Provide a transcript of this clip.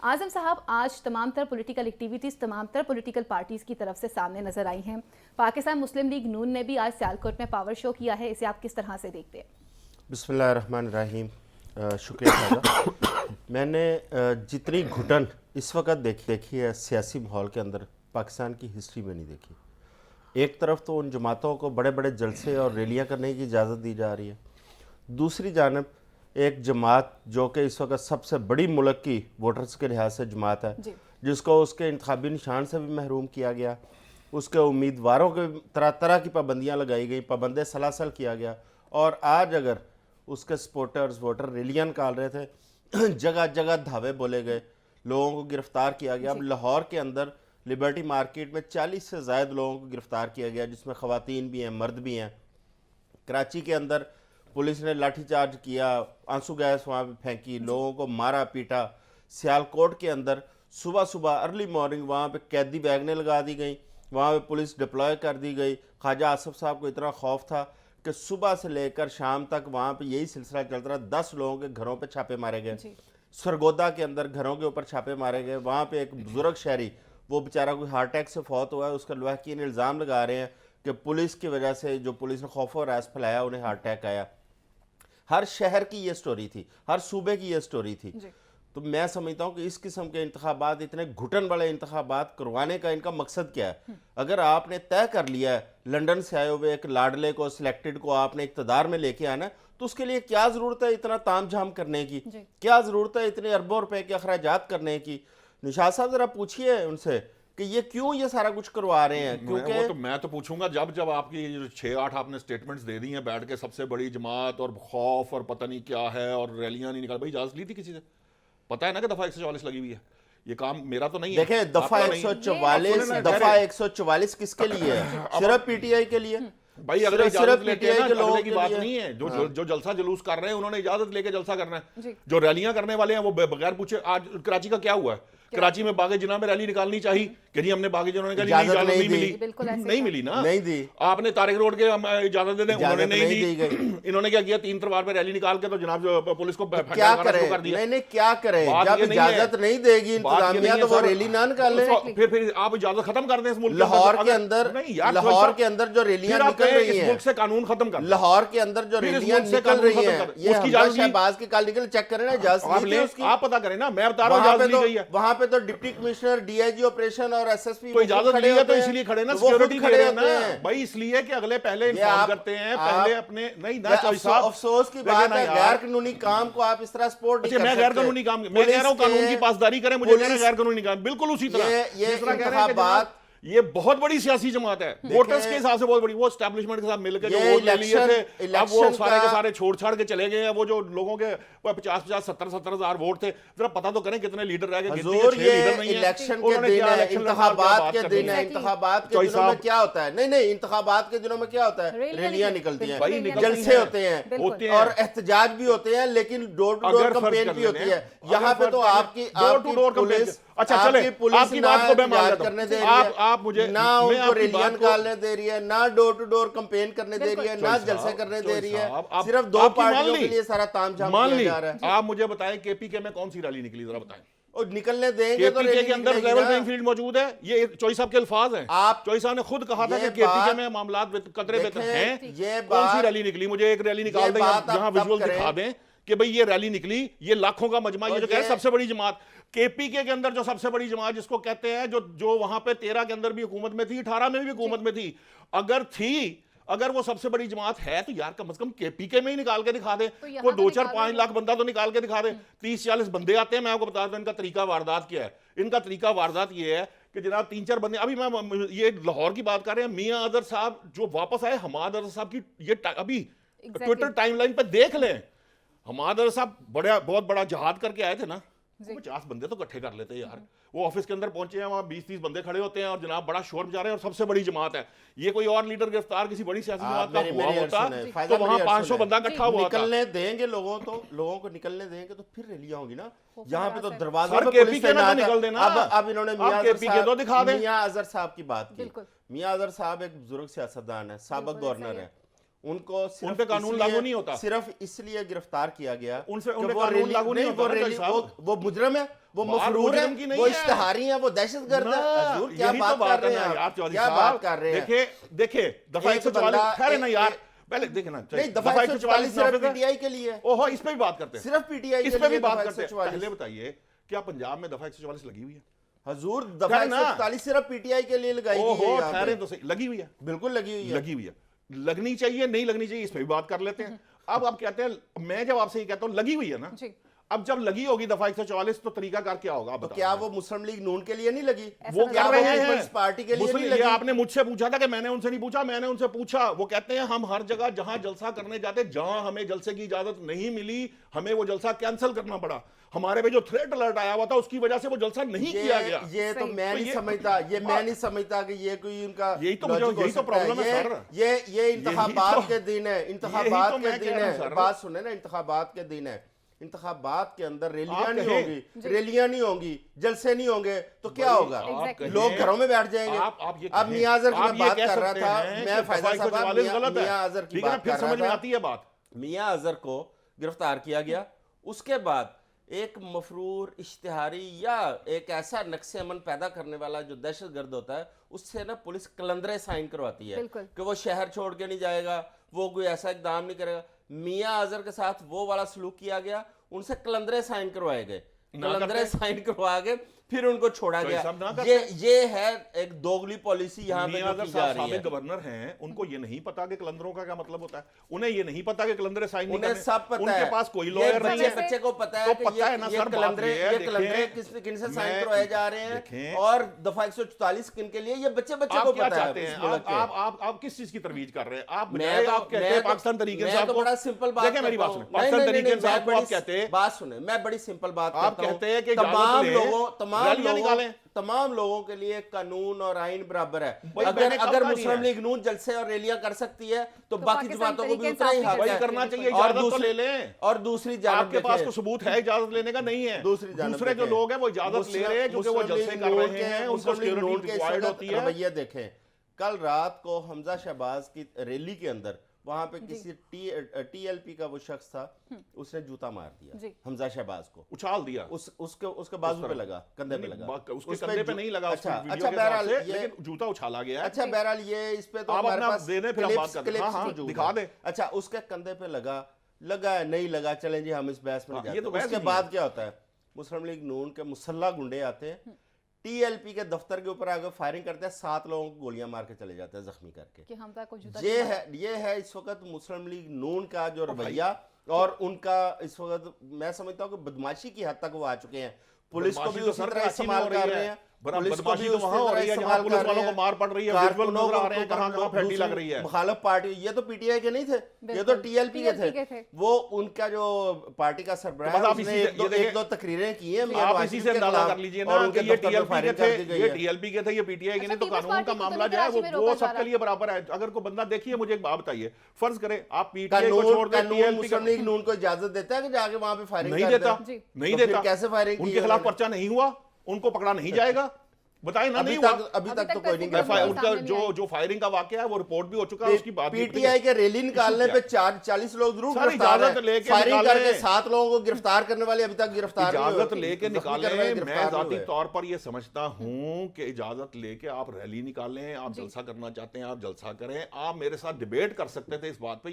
اعظم صاحب، آج تمام تر پولیٹیکل ایکٹیویٹیز تمام تر پولیٹیکل پارٹیز کی طرف سے سامنے نظر آئی ہیں. پاکستان مسلم لیگ نون نے بھی آج سیالکوٹ میں پاور شو کیا ہے، اسے آپ کس طرح سے دیکھتے ہیں؟ بسم اللہ الرحمن الرحیم. شکریہ خواجہ. میں نے جتنی گھٹن اس وقت دیکھی ہے سیاسی ماحول کے اندر پاکستان کی ہسٹری میں نہیں دیکھی. ایک طرف تو ان جماعتوں کو بڑے بڑے جلسے اور ریلیاں کرنے کی اجازت دی جا رہی ہے، دوسری جانب ایک جماعت جو کہ اس وقت سب سے بڑی ملک کی ووٹرز کے لحاظ سے جماعت ہے، جس کو اس کے انتخابی نشان سے بھی محروم کیا گیا، اس کے امیدواروں کے طرح طرح کی پابندیاں لگائی گئی، پابند سلاسل کیا گیا، اور آج اگر اس کے سپورٹرز ووٹر ریلیاں نکال رہے تھے، جگہ جگہ دھاوے بولے گئے، لوگوں کو گرفتار کیا گیا. اب لاہور کے اندر لبرٹی مارکیٹ میں 40 سے زائد لوگوں کو گرفتار کیا گیا، جس میں خواتین بھی ہیں، مرد بھی ہیں. کراچی کے اندر پولیس نے لاٹھی چارج کیا، آنسو گیس وہاں پہ پھینکی، لوگوں کو مارا پیٹا. سیالکوٹ کے اندر صبح صبح ارلی مارننگ وہاں پہ قیدی بیگنیں لگا دی گئیں، وہاں پہ پولیس ڈپلوائے کر دی گئی. خواجہ آصف صاحب کو اتنا خوف تھا کہ صبح سے لے کر شام تک وہاں پہ یہی سلسلہ چلتا رہا. 10 لوگوں کے گھروں پہ چھاپے مارے گئے. سرگودا کے اندر گھروں کے اوپر چھاپے مارے گئے. وہاں پہ ایک بزرگ شہری، وہ بیچارہ کوئی ہارٹ اٹیک سے فوت ہوا ہے، اس کا لواحقین الزام لگا رہے ہیں کہ پولیس کی وجہ سے، جو پولیس نے خوف و ہراس پھیلایا، انہیں ہارٹ اٹیک آیا. ہر شہر کی یہ سٹوری تھی، ہر صوبے کی یہ سٹوری تھی. تو میں سمجھتا ہوں کہ اس قسم کے انتخابات، اتنے گھٹن والے انتخابات کروانے کا ان کا مقصد کیا ہے؟ اگر آپ نے طے کر لیا ہے لنڈن سے آئے ہوئے ایک لاڈلے کو، سلیکٹڈ کو آپ نے اقتدار میں لے کے آنا ہے، تو اس کے لیے کیا ضرورت ہے اتنا تام جھام کرنے کی؟ کیا ضرورت ہے اتنے اربوں روپے کے اخراجات کرنے کی؟ نشاط صاحب ذرا پوچھئے ان سے کہ یہ کیوں یہ سارا کچھ کروا رہے ہیں؟ کیونکہ میں تو پوچھوں گا، جب آپ کی 6-8 آپ نے سٹیٹمنٹس دے دی ہیں بیٹھ کے، سب سے بڑی جماعت اور خوف اور پتہ نہیں کیا ہے اور ریلیاں نہیں نکال، بھائی اجازت لی تھی کسی سے؟ پتہ ہے نا کہ دفعہ 144 لگی ہوئی ہے. یہ کام میرا تو نہیں ہے. دیکھیں دفعہ 144 کس کے لیے ہے؟ صرف پی ٹی آئی کے لیے. بھائی اگر اجازت لیتے ہیں نا، اگلے کی بات نہیں ہے. جو جلسہ جلوس کر رہے ہیں انہوں نے اجازت لے کے جلسہ کرنا ہے. جو ریلیاں کرنے والے ہیں وہ بغیر پوچھے. آج کراچی کا کیا ہوا ہے؟ کراچی میں باغ جناح میں ریلی نکالنی چاہیے کہ نہیں، ہم نے باغ جناح نے کہا اجازت نہیں ملی. نہیں ملی نا، نہیں دی. آپ نے طارق روڈ کے اجازت دے دیں، انہوں نے نہیں دی. انہوں نے کیا کیا، 3 تلوار پہ ریلی نکال کے تو جناب پولیس کو کیا کرے؟ نہیں کیا کرے؟ جب اجازت نہیں دے گی انتظامیہ تو وہ ریلی نہ نکالے. پھر آپ اجازت ختم کر دیں اس ملک لاہور کے اندر جو ریلیاں نکل رہی ہیں، ملک سے قانون ختم کر. لاہور کے اندر جو ریلیاں نکل رہی ہیں، یہ حمزہ شہباز کی کال نکل، چیک کریں نا اجازت. آپ پتہ کریں نا، میں بتا رہا ہوں اجازت لی گئی ہے. وہاں پہ تو deputy commissioner, D I G operation اور ایس ایس پی تو اجازت لی ہے تو اس لیے کھڑے نا، سیکیورٹی کھڑے ہیں نا بھائی، اس لیے کہ اگلے پہلے انفارم کرتے ہیں، پہلے اپنے. نہیں نا چوہی صاحب، افسوس کی بات ہے غیر قانونی کام کو آپ اس طرح سپورٹ نہیں کر سکتے. میں غیر قانونی کام، میں کہہ رہا ہوں قانون کی پاسداری کریں، مجھے کہہ رہے ہیں غیر قانونی کام. بالکل اسی طرح یہ انتخابات، یہ بہت بڑی سیاسی جماعت ہے، ووٹرز کے حساب سے بہت بڑی. وہ اسٹیبلشمنٹ کے ساتھ مل کے جو ووٹ لے لیے تھے، اب وہ سارے کے سارے چھوڑ چھاڑ کے چلے گئے ہیں. وہ جو لوگوں کے 50-50 70 ہزار ووٹ تھے، ذرا پتہ تو کریں کتنے لیڈر رہ گئے. حضور یہ الیکشن کے دن ہے، انتخابات کے دن ہے. انتخابات کے دنوں میں کیا ہوتا ہے؟ نہیں انتخابات کے دنوں میں کیا ہوتا ہے؟ ریلیاں نکلتی ہیں، جلسے ہوتے ہیں اور احتجاج بھی ہوتے ہیں، لیکن ڈور ٹو ڈور کمپین بھی ہوتی ہے. یہاں پہ تو آپ کی پولیس، اچھا چلیں آپ کی بات کو میں مان لیتا ہوں. آپ مجھے نہ ان کو ریلیاں نکالنے دے رہی ہے، نہ ڈور ٹو ڈور کمپین کرنے دے رہی ہے، نہ جلسے کرنے دے رہی ہے. صرف 2 پارٹیوں کے لیے سارا تام جھام کیا جا رہا ہے. آپ مجھے بتائیں کے پی کے میں کون سی ریلی نکلی، ذرا بتائیں. اور نکلنے دیں گے تو کے پی کے اندر لیول پلینگ فیلڈ موجود ہے. یہ چوہی صاحب کے الفاظ ہیں. چوہی صاحب نے خود کہا تھا کہ کے پی کے میں معاملات قطرے بہتر ہیں. کون سی ریلی نکلی؟ مجھے ایک ریلی نکال دیں، جہاں ویژول دکھا دیں کہ بھئی یہ ریلی نکلی، یہ لاکھوں کا مجمع. یہ جو کہہ رہے سب سے بڑی جماعت کے پی کے اندر، جو سب سے بڑی جماعت جس کو کہتے ہیں، جو وہاں پہ 13 کے اندر بھی حکومت میں تھی، 18 میں بھی حکومت میں تھی، اگر وہ سب سے بڑی جماعت ہے تو یار کم از کم کے پی کے میں ہی نکال کے دکھا دے. وہ 2-4-5 لاکھ بندہ تو نکال کے دکھا دے. 30-40 بندے آتے ہیں. میں آپ کو بتا دوں ان کا طریقہ واردات کیا ہے. ان کا طریقہ واردات یہ ہے کہ جناب 3-4 بندے، ابھی میں یہ لاہور کی بات کر رہے ہیں، میاں اظہر صاحب جو واپس آئے، حماد اظہر صاحب کی یہ ابھی ٹویٹر ٹائم لائن پہ دیکھ لیں. حماد اظہر صاحب بہت بڑا جہاد کر کے آئے تھے نا، 50 بندے تو اکٹھے کر لیتے یار. وہ آفس کے اندر پہنچے ہیں، وہاں 20-30 بندے کھڑے ہوتے ہیں اور جناب بڑا شور مچا رہے ہیں، اور سب سے بڑی جماعت ہے. یہ کوئی اور لیڈر گرفتار کسی بڑی سیاسی جماعت کا ہوا ہوتا تو وہاں 500 بندہ اکٹھا ہوا ہوتا. نکلنے دیں گے لوگوں کو نکلنے دیں گے تو پھر ریلیاں ہوں گی نا. یہاں پہ تو دروازہ کے پی کے نہ نکل دینا. اب انہوں نے میاں اظہر صاحب کی بات کی. میاں اظہر صاحب ایک بزرگ سیاستدان ہے، سابق گورنر ہے. ان کو صرف قانون لاگو نہیں ہوتا، صرف اس لیے گرفتار کیا گیا ان پہ قانون لاگو نہیں ہوتا. وہ مجرم ہے، وہ مفرور ہیں، وہ اشتہاری ہیں، وہ دہشت گرد ہیں. حضور کیا بات کر رہے ہیں، کیا بات کر رہے ہیں؟ دیکھیں دفعہ 144 ٹھہرے نا یار، پہلے دیکھیں نا، نہیں دفعہ 144 صرف پی ٹی آئی کے لیے، اوہو اس پہ بھی بات کرتے ہیں، صرف پی ٹی آئی اس کے پہ بھی لیے بات دفعہ کرتے ہیں. 144. پہلے بتائیے کیا پنجاب میں دفعہ 144 لگی ہوئی ہے؟ حضور دفعہ 144 صرف پی ٹی آئی کے لیے لگائی گئی ہے. اوہو ٹھہرے تو صحیح، لگی ہوئی ہے، بالکل لگی ہوئی ہے. لگی ہوئی ہے. لگنی چاہیے نہیں لگنی چاہیے اس پہ بھی بات کر لیتے ہیں. اب آپ کہتے ہیں، میں جب آپ سے یہ کہتا ہوں لگی ہوئی ہے نا، اب جب لگی ہوگی دفعہ 144 تو طریقہ کار کیا ہوگا؟ تو کیا وہ مسلم لیگ نون کے لیے نہیں لگی؟ وہ کر رہے ہیں پیپلز پارٹی کے لیے نہیں لگی؟ یہ آپ نے مجھ سے پوچھا تھا کہ میں نے ان سے نہیں پوچھا، میں نے ان سے پوچھا. وہ کہتے ہیں ہم ہر جگہ جہاں جلسہ کرنے جاتے، جہاں ہمیں جلسے کی اجازت نہیں ملی، ہمیں وہ جلسہ کینسل کرنا پڑا. ہمارے پہ جو تھریٹ الرٹ آیا ہوا تھا اس کی وجہ سے وہ جلسہ نہیں کیا گیا. یہ تو میں نہیں سمجھتا، یہ میں نہیں سمجھتا کہ یہ کوئی ان کا یہی تو پرابلم ہے سر. یہ انتخابات کے دن ہے، انتخابات کے دن ہے. بات سنیں نا، انتخابات کے دن ہے، انتخابات کے اندر ریلیاں نہیں ہوں گی، ریلیاں نہیں ہوں گی، جلسے نہیں ہوں گے تو کیا ہوگا؟ لوگ گھروں میں بیٹھ جائیں گے. اب میاں اظہر کی میں بات کر رہا تھا، میں فیضان صاحب میاں اظہر کی بات کر رہا تھا. میاں اظہر کو گرفتار کیا گیا، اس کے بعد ایک مفرور اشتہاری یا ایک ایسا نقص عمل پیدا کرنے والا جو دہشت گرد ہوتا ہے، اس سے نا پولیس کلندرے سائن کرواتی ہے کہ وہ شہر چھوڑ کے نہیں جائے گا، وہ کوئی ایسا اقدام نہیں کرے گا. میاں اظہر کے ساتھ وہ والا سلوک کیا گیا، ان سے کلندرے سائن کروائے گئے، کلندرے سائن کروا کے پھر ان کو چھوڑا گیا. یہ ہے ایک دوگلی پالیسی یہاں پہ جو کی جا رہی ہے. گورنر ہیں، ان کو یہ نہیں پتا کہ کلندروں کا کیا مطلب ہوتا ہے، انہیں یہ نہیں پتا کہ کلندرے سائن نہیں کرنے، انہیں سب پتا ہے، ان کے پاس کوئی لائر نہیں ہے. بچے کو پتا ہے کہ یہ کلندرے کن سے سائن کروائے جا رہے ہیں، اور دفعہ 144 کن کے لیے، یہ بچے کو پتا ہے. آپ کیا چاہتے ہیں؟ آپ کس چیز کی ترویج کر رہے ہیں؟ آپ کہتے ہیں پاکستان تحریک انصاف کو، بڑا سمپل بات، دیکھیں میری بات سنیں، پاکستان تحریک انصاف کو آپ کہتے ہیں، بات سنیں، میں بڑی سمپل بات کرتا ہوں، آپ کہتے ہیں کہ تمام لوگوں کے لیے قانون اور آئین برابر ہے. اگر مسلم لیگ نون جلسے اور ریلیاں کر سکتی ہے تو باقی جماعتوں کو بھی اتنا ہی حق ہے کرنا چاہیے. اجازت تو لے لیں. اور دوسری جانب آپ کے پاس کوئی ثبوت ہے اجازت لینے کا؟ نہیں ہے. دوسرے جو لوگ ہیں وہ اجازت لے رہے ہیں کیونکہ وہ جلسے کر رہے ہیں، ان کو سیکیورٹی ریکوائرڈ ہوتی ہے. رویہ دیکھیں، کل رات کو حمزہ شہباز کی ریلی کے اندر وہاں پہ کسی ٹی ایل پی کا وہ شخص تھا، اس نے جوتا مار دیا حمزہ شہباز کو، اچھال دیا، اس کے بازو پہ لگا، کندھے پہ لگا، اس کے کندھے پہ نہیں لگا. اچھا بہرحال لیکن جوتا اچھالا گیا ہے. اچھا بہرحال یہ اس پہ تو ہمارے پاس کلپس موجود دکھا دیں. اچھا اس کے کندھے پہ لگا ہے نہیں لگا، چلیں جی ہم اس بحث میں جاتے ہیں. اس کے بعد کیا ہوتا ہے؟ مسلم لیگ نون کے مسلح گنڈے آتے ہیں، ٹی ایل پی کے دفتر کے اوپر آگے فائرنگ کرتے ہیں، 7 لوگوں کو گولیاں مار کے چلے جاتے ہیں زخمی کر کے. یہ ہے اس وقت مسلم لیگ نون کا جو رویہ، اور ان کا اس وقت میں سمجھتا ہوں کہ بدماشی کی حد تک وہ آ چکے ہیں. پولیس کو بھی اسی طرح استعمال کر رہے ہیں، بدماشی تو وہاں ہو رہی ہے جہاں پولیس والوں کو مار پڑ رہی ہے، ویژول نظر آ رہے ہیں کہاں کہاں پھیٹی لگ رہی ہے. مخالف پارٹی، یہ تو پی ٹی آئی کے نہیں تھے، یہ تو ٹی ایل پی کے تھے. وہ ان کا جو پارٹی کا سربراہ ہے، اس نے ایک دو تقریریں کی ہیں. آپ اسی سے اندازہ کر لیجئے نا کہ یہ ٹی ایل پی کے تھے، یہ ٹی ایل پی کے تھے، یہ پی ٹی آئی کے نہیں. تو قانون کا معاملہ جو ہے وہ سب کے لیے برابر ہے. اگر کوئی بندہ دیکھیے، مجھے ایک بات بتائیے، فرض کریں آپ پی ٹی آئی کو چھوڑ دیں، ٹی ایل پی مسلم لیگ نون کو اجازت دیتا ہے کہ جا کے وہاں پہ فائرنگ نہیں دیتا، نہیں دیتا. کیسے فائرنگ؟ ان کے خلاف پرچہ نہیں ہوا، ان کو پکڑا نہیں جائے گا. بتائیں نا، نہیں ہوا ابھی تک تو کوئی نہیں. ان کا جو فائرنگ کا واقعہ ہے وہ رپورٹ بھی ہو چکا ہے، اس کی بات. پی ٹی آئی کے ریلی نکالنے پہ 40 لوگ ضرور گرفتار ہیں، فائرنگ کر کے 7 لوگوں کو گرفتار کرنے والے ابھی تک گرفتار نہیں ہوئے. اجازت لے کے نکالیں. میں ذاتی طور پر یہ سمجھتا ہوں کہ اجازت لے کے آپ ریلی نکالیں، آپ جلسہ کرنا چاہتے ہیں آپ جلسہ کریں. آپ میرے ساتھ ڈیبیٹ کر سکتے تھے اس بات پہ.